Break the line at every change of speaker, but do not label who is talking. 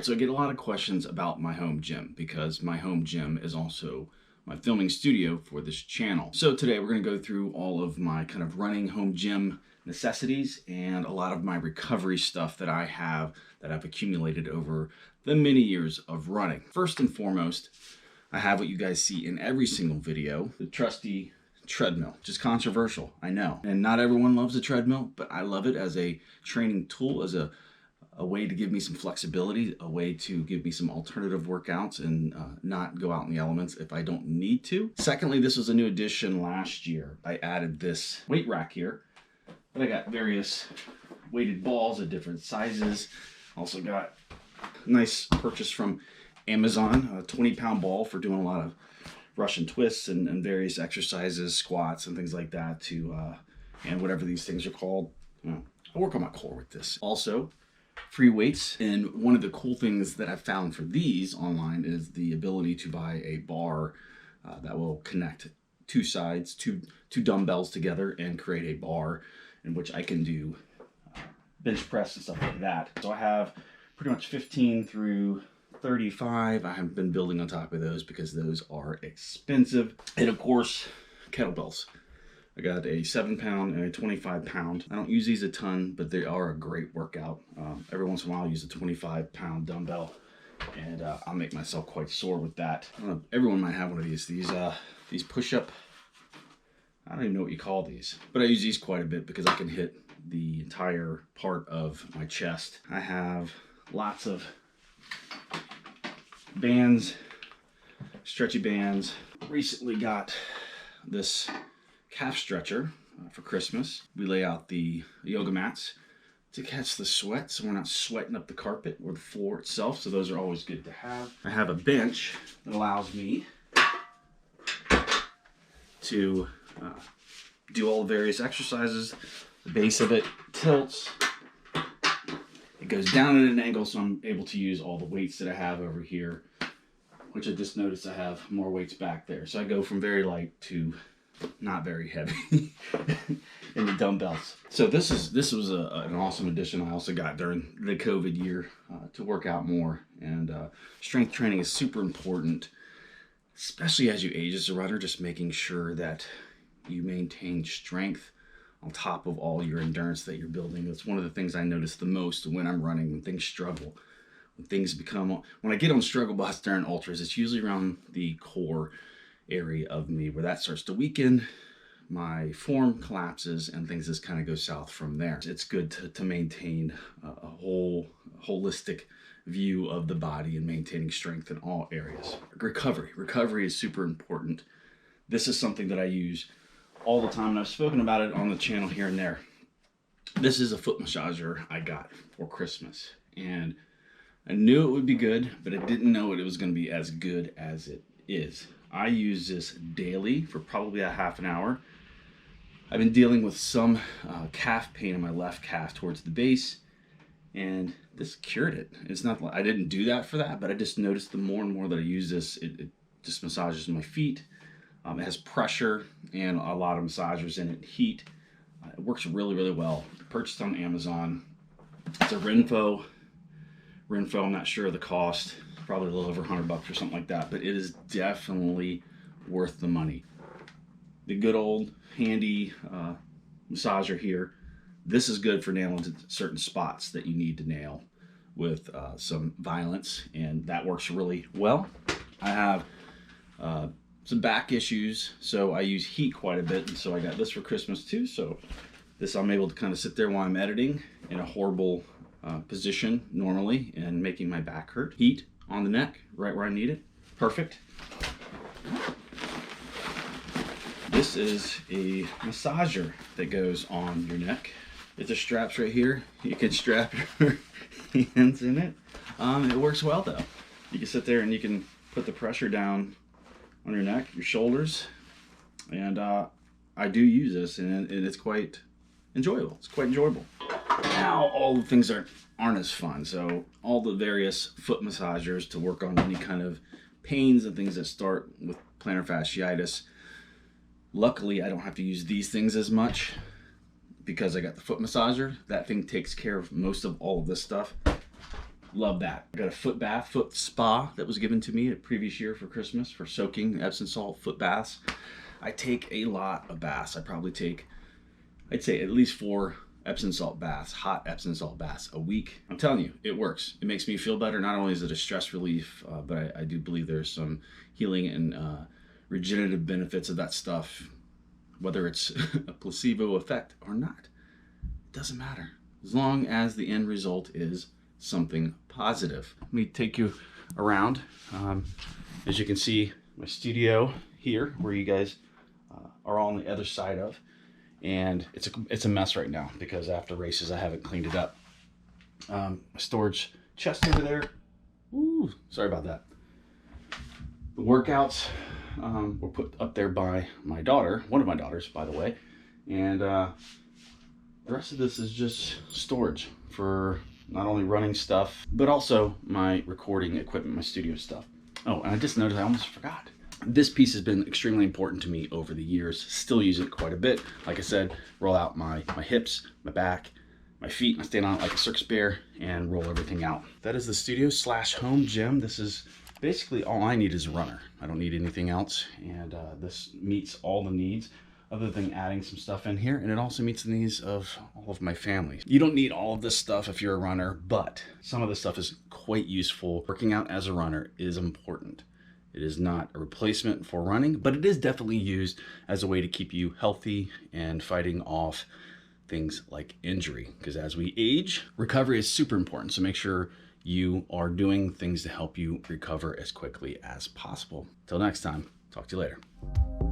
So I get a lot of questions about my home gym because my home gym is also my filming studio for this channel. So today we're going to go through all of my kind of running home gym necessities and a lot of my recovery stuff that I have that I've accumulated over the many years of running. First and foremost, I have what you guys see in every single video, the trusty treadmill. Just controversial, I know. And not everyone loves a treadmill, but I love it as a training tool, as a way to give me some flexibility, a way to give me some alternative workouts and not go out in the elements if I don't need to. Secondly, this was a new addition last year. I added this weight rack here, but I got various weighted balls of different sizes. Also got a nice purchase from Amazon, a 20-pound ball for doing a lot of Russian twists and various exercises, squats and things like that and whatever these things are called. I work on my core with this. Also, free weights, and one of the cool things that I've found for these online is the ability to buy a bar that will connect two sides, two dumbbells together and create a bar in which I can do bench press and stuff like that. So I have pretty much 15 through 35. I have been building on top of those because those are expensive. And of course, kettlebells. I got a 7-pound and a 25-pound. I don't use these a ton, but they are a great workout. Every once in a while, I'll use a 25-pound dumbbell, and I'll make myself quite sore with that. I don't know, everyone might have one of these. These push-up, I don't even know what you call these, but I use these quite a bit because I can hit the entire part of my chest. I have lots of bands, stretchy bands. Recently got this calf stretcher for Christmas. We lay out the yoga mats to catch the sweat so we're not sweating up the carpet or the floor itself, so those are always good to have. I have a bench that allows me to do all the various exercises. The base of it tilts. It goes down at an angle, so I'm able to use all the weights that I have over here, which I just noticed I have more weights back there. So I go from very light to not very heavy in the dumbbells. So this was an awesome addition I also got during the COVID year to work out more. And strength training is super important, especially as you age as a runner, just making sure that you maintain strength on top of all your endurance that you're building. That's one of the things I notice the most when I'm running, when things struggle. When I get on struggle bus during ultras, it's usually around the core area of me where that starts to weaken, my form collapses, and things just kind of go south from there. It's good to maintain a holistic view of the body and maintaining strength in all areas. Recovery is super important. This is something that I use all the time, and I've spoken about it on the channel here and there. This is a foot massager I got for Christmas, and I knew it would be good, but I didn't know it was going to be as good as it is. I use this daily for probably a half an hour. I've been dealing with some calf pain in my left calf towards the base, and this cured it. It's not like I didn't do that for that, but I just noticed the more and more that I use this, it just massages my feet. It has pressure and a lot of massagers in it, heat. It works really, really well. Purchased on Amazon. It's a Renpho. I'm not sure of the cost. Probably a little over $100 or something like that, but it is definitely worth the money. The good old handy massager here. This is good for nailing certain spots that you need to nail with some violence, and that works really well. I have some back issues, so I use heat quite a bit, and so I got this for Christmas too. So this I'm able to kind of sit there while I'm editing in a horrible position normally and making my back hurt. Heat on the neck, right where I need it. Perfect. This is a massager that goes on your neck. It's a straps right here. You can strap your hands in it. It works well though. You can sit there and you can put the pressure down on your neck, your shoulders, and I do use this, and it's quite enjoyable. It's quite enjoyable. Now all the things aren't as fun. So all the various foot massagers to work on any kind of pains and things that start with plantar fasciitis. Luckily, I don't have to use these things as much because I got the foot massager. That thing takes care of most of all of this stuff. Love that. I got a foot spa that was given to me a previous year for Christmas for soaking Epsom salt foot baths. I take a lot of baths. I probably take, I'd say at least 4 Epsom salt baths, hot Epsom salt baths a week. I'm telling you, it works. It makes me feel better. Not only is it a stress relief, but I do believe there's some healing and regenerative benefits of that stuff, whether it's a placebo effect or not. It doesn't matter. As long as the end result is something positive. Let me take you around. As you can see, my studio here, where you guys are all on the other side of. And it's a mess right now because after races I haven't cleaned it up. My storage chest over there. Ooh, sorry about that. The workouts were put up there by my daughter, one of my daughters, by the way. And the rest of this is just storage for not only running stuff, but also my recording equipment, my studio stuff. Oh, and I just noticed I almost forgot. This piece has been extremely important to me over the years. Still use it quite a bit. Like I said, roll out my hips, my back, my feet. I stand on it like a circus bear and roll everything out. That is the studio / home gym. This is basically all I need is a runner. I don't need anything else. And this meets all the needs other than adding some stuff in here. And it also meets the needs of all of my family. You don't need all of this stuff if you're a runner, but some of this stuff is quite useful. Working out as a runner is important. It is not a replacement for running, but it is definitely used as a way to keep you healthy and fighting off things like injury. Because as we age, recovery is super important. So make sure you are doing things to help you recover as quickly as possible. Till next time, talk to you later.